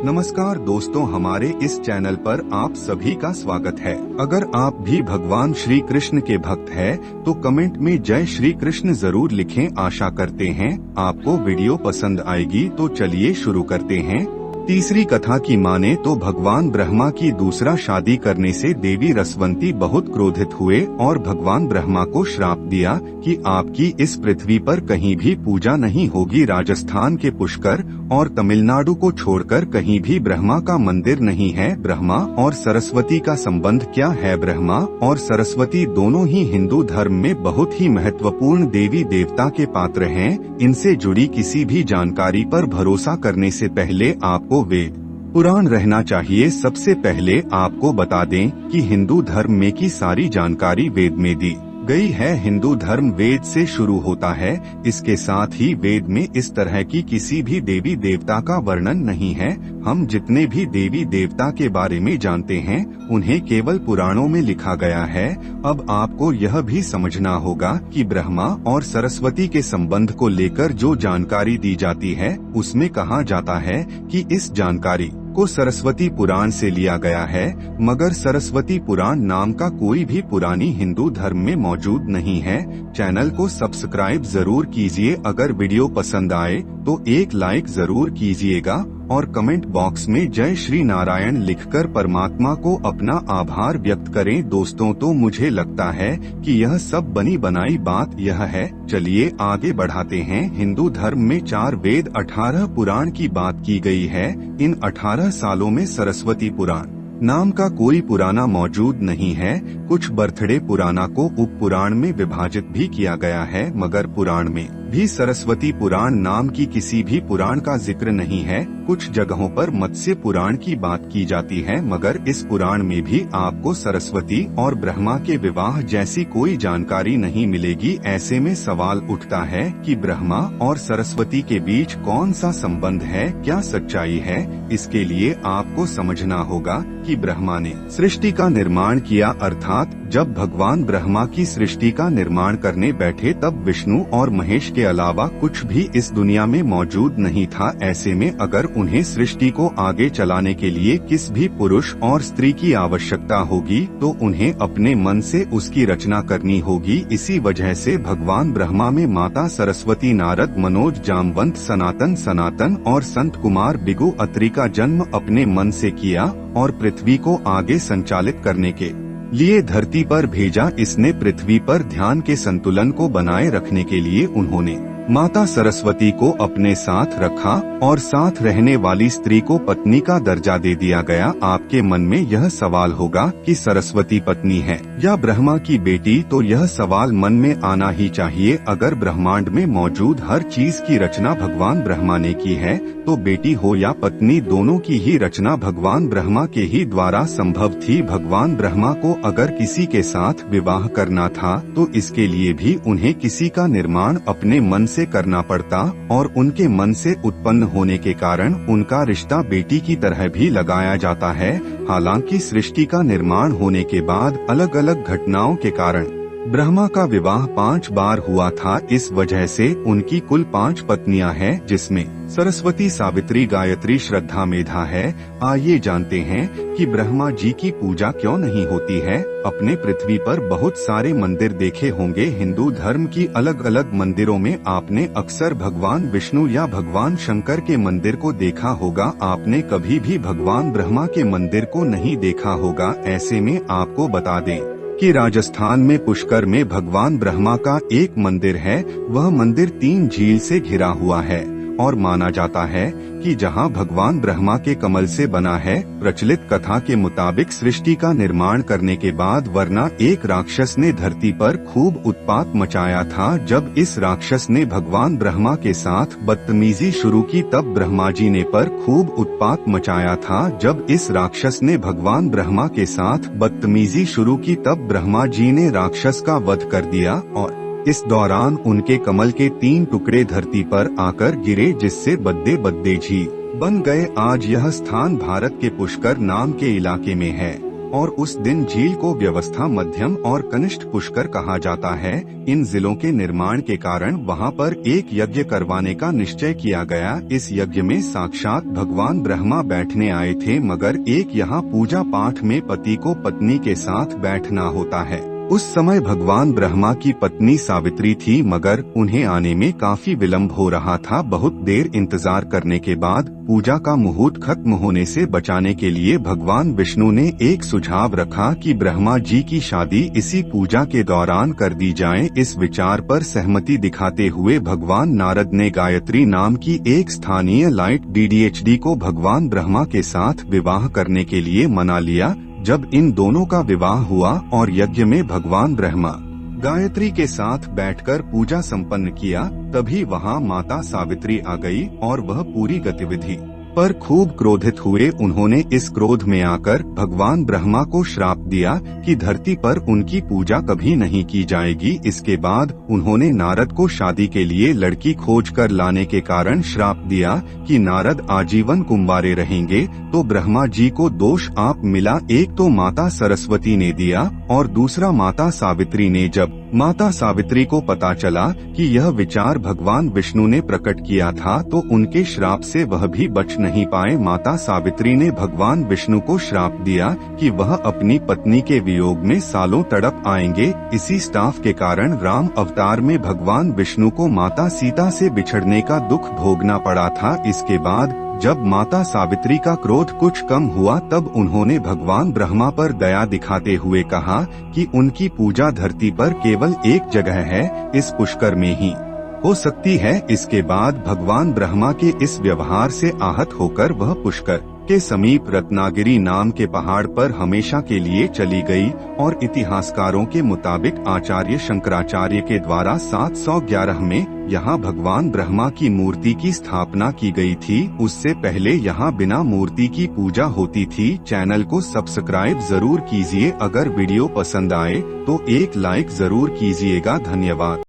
नमस्कार दोस्तों, हमारे इस चैनल पर आप सभी का स्वागत है। अगर आप भी भगवान श्री कृष्ण के भक्त हैं, तो कमेंट में जय श्री कृष्ण जरूर लिखें। आशा करते हैं आपको वीडियो पसंद आएगी। तो चलिए शुरू करते हैं। तीसरी कथा की माने तो भगवान ब्रह्मा की दूसरा शादी करने से देवी रसवंती बहुत क्रोधित हुए और भगवान ब्रह्मा को श्राप दिया कि आपकी इस पृथ्वी पर कहीं भी पूजा नहीं होगी। राजस्थान के पुष्कर और तमिलनाडु को छोड़कर कहीं भी ब्रह्मा का मंदिर नहीं है। ब्रह्मा और सरस्वती का संबंध क्या है? ब्रह्मा और सरस्वती दोनों ही हिंदू धर्म में बहुत ही महत्वपूर्ण देवी देवता के पात्र हैं। इनसे जुड़ी किसी भी जानकारी पर भरोसा करने से पहले आपको वेद पुराण रहना चाहिए। सबसे पहले आपको बता दें कि हिंदू धर्म में की सारी जानकारी वेद में दी गई है। हिंदू धर्म वेद से शुरू होता है। इसके साथ ही वेद में इस तरह की किसी भी देवी देवता का वर्णन नहीं है। हम जितने भी देवी देवता के बारे में जानते हैं उन्हें केवल पुराणों में लिखा गया है। अब आपको यह भी समझना होगा कि ब्रह्मा और सरस्वती के संबंध को लेकर जो जानकारी दी जाती है उसमें कहा जाता है कि इस जानकारी को सरस्वती पुराण से लिया गया है, मगर सरस्वती पुराण नाम का कोई भी पुरानी हिंदू धर्म में मौजूद नहीं है। चैनल को सब्सक्राइब जरूर कीजिए। अगर वीडियो पसंद आए तो एक लाइक जरूर कीजिएगा और कमेंट बॉक्स में जय श्री नारायण लिखकर परमात्मा को अपना आभार व्यक्त करें। दोस्तों, तो मुझे लगता है कि यह सब बनी बनाई बात यह है। चलिए आगे बढ़ाते हैं। हिंदू धर्म में 4 वेद 18 पुराण की बात की गई है। इन 18 सालों में सरस्वती पुराण नाम का कोई पुराना मौजूद नहीं है। कुछ बर्थडे पुराना को उप पुराण में विभाजित भी किया गया है, मगर पुराण में भी सरस्वती पुराण नाम की किसी भी पुराण का जिक्र नहीं है। कुछ जगहों पर मत्स्य पुराण की बात की जाती है, मगर इस पुराण में भी आपको सरस्वती और ब्रह्मा के विवाह जैसी कोई जानकारी नहीं मिलेगी। ऐसे में सवाल उठता है कि ब्रह्मा और सरस्वती के बीच कौन सा संबंध है, क्या सच्चाई है? इसके लिए आपको समझना होगा कि ब्रह्मा ने सृष्टि का निर्माण किया, अर्थात जब भगवान ब्रह्मा की सृष्टि का निर्माण करने बैठे तब विष्णु और महेश के अलावा कुछ भी इस दुनिया में मौजूद नहीं था। ऐसे में अगर उन्हें सृष्टि को आगे चलाने के लिए किस भी पुरुष और स्त्री की आवश्यकता होगी तो उन्हें अपने मन से उसकी रचना करनी होगी। इसी वजह से भगवान ब्रह्मा में माता सरस्वती, नारद, मनोज, जामवंत, सनातन और संत कुमार बिगु अत्रि का जन्म अपने मन से किया और पृथ्वी को आगे संचालित करने के लिए धरती पर भेजा। इसने पृथ्वी पर ध्यान के संतुलन को बनाए रखने के लिए उन्होंने माता सरस्वती को अपने साथ रखा और साथ रहने वाली स्त्री को पत्नी का दर्जा दे दिया गया। आपके मन में यह सवाल होगा कि सरस्वती पत्नी है या ब्रह्मा की बेटी, तो यह सवाल मन में आना ही चाहिए। अगर ब्रह्मांड में मौजूद हर चीज की रचना भगवान ब्रह्मा ने की है तो बेटी हो या पत्नी, दोनों की ही रचना भगवान ब्रह्मा के ही द्वारा संभव थी। भगवान ब्रह्मा को अगर किसी के साथ विवाह करना था तो इसके लिए भी उन्हें किसी का निर्माण अपने मन से करना पड़ता और उनके मन से उत्पन्न होने के कारण उनका रिश्ता बेटी की तरह भी लगाया जाता है। हालांकि सृष्टि का निर्माण होने के बाद अलग अलग घटनाओं के कारण ब्रह्मा का विवाह 5 बार हुआ था। इस वजह से उनकी कुल 5 पत्नियां हैं, जिसमें सरस्वती, सावित्री, गायत्री, श्रद्धा, मेधा है। आइए जानते हैं कि ब्रह्मा जी की पूजा क्यों नहीं होती है। अपने पृथ्वी पर बहुत सारे मंदिर देखे होंगे। हिंदू धर्म की अलग अलग मंदिरों में आपने अक्सर भगवान विष्णु या भगवान शंकर के मंदिर को देखा होगा। आपने कभी भी भगवान ब्रह्मा के मंदिर को नहीं देखा होगा। ऐसे में आपको बता दें कि राजस्थान में पुष्कर में भगवान ब्रह्मा का एक मंदिर है। वह मंदिर 3 झील से घिरा हुआ है और माना जाता है कि जहां भगवान ब्रह्मा के कमल से बना है। प्रचलित कथा के मुताबिक सृष्टि का निर्माण करने के बाद वरना एक राक्षस ने धरती पर खूब उत्पात मचाया था। जब इस राक्षस ने भगवान ब्रह्मा के साथ बदतमीजी शुरू की तब ब्रह्मा जी ने पर खूब उत्पात मचाया था। जब इस राक्षस ने भगवान ब्रह्मा के साथ बदतमीजी शुरू की तब ब्रह्मा जी ने राक्षस का वध कर दिया और इस दौरान उनके कमल के 3 टुकड़े धरती पर आकर गिरे, जिससे बद्दे बद्दे झील बन गए। आज यह स्थान भारत के पुष्कर नाम के इलाके में है और उस दिन झील को व्यवस्था मध्यम और कनिष्ठ पुष्कर कहा जाता है। इन जिलों के निर्माण के कारण वहां पर एक यज्ञ करवाने का निश्चय किया गया। इस यज्ञ में साक्षात भगवान ब्रह्मा बैठने आए थे, मगर एक यहाँ पूजा पाठ में पति को पत्नी के साथ बैठना होता है। उस समय भगवान ब्रह्मा की पत्नी सावित्री थी, मगर उन्हें आने में काफी विलंब हो रहा था। बहुत देर इंतजार करने के बाद पूजा का मुहूर्त खत्म होने से बचाने के लिए भगवान विष्णु ने एक सुझाव रखा कि ब्रह्मा जी की शादी इसी पूजा के दौरान कर दी जाए। इस विचार पर सहमति दिखाते हुए भगवान नारद ने गायत्री नाम की एक स्थानीय लाइट DDHD को भगवान ब्रह्मा के साथ विवाह करने के लिए मना लिया। जब इन दोनों का विवाह हुआ और यज्ञ में भगवान ब्रह्मा गायत्री के साथ बैठकर पूजा संपन्न किया, तभी वहां माता सावित्री आ गई और वह पूरी गतिविधि पर खूब क्रोधित हुए। उन्होंने इस क्रोध में आकर भगवान ब्रह्मा को श्राप दिया कि धरती पर उनकी पूजा कभी नहीं की जाएगी। इसके बाद उन्होंने नारद को शादी के लिए लड़की खोज कर लाने के कारण श्राप दिया कि नारद आजीवन कुंवारे रहेंगे। तो ब्रह्मा जी को दोष आप मिला, एक तो माता सरस्वती ने दिया और दूसरा माता सावित्री ने। जब माता सावित्री को पता चला कि यह विचार भगवान विष्णु ने प्रकट किया था, तो उनके श्राप से वह भी बच नहीं पाए। माता सावित्री ने भगवान विष्णु को श्राप दिया कि वह अपनी पत्नी के वियोग में सालों तड़प आएंगे। इसी श्राप के कारण राम अवतार में भगवान विष्णु को माता सीता से बिछड़ने का दुख भोगना पड़ा था। इसके बाद जब माता सावित्री का क्रोध कुछ कम हुआ, तब उन्होंने भगवान ब्रह्मा पर दया दिखाते हुए कहा कि उनकी पूजा धरती पर केवल एक जगह है, इस पुष्कर में ही हो सकती है। इसके बाद भगवान ब्रह्मा के इस व्यवहार से आहत होकर वह पुष्कर के समीप रत्नागिरी नाम के पहाड़ पर हमेशा के लिए चली गई और इतिहासकारों के मुताबिक आचार्य शंकराचार्य के द्वारा 711 में यहाँ भगवान ब्रह्मा की मूर्ति की स्थापना की गई थी। उससे पहले यहाँ बिना मूर्ति की पूजा होती थी। चैनल को सब्सक्राइब जरूर कीजिए। अगर वीडियो पसंद आए तो एक लाइक जरूर कीजिएगा। धन्यवाद।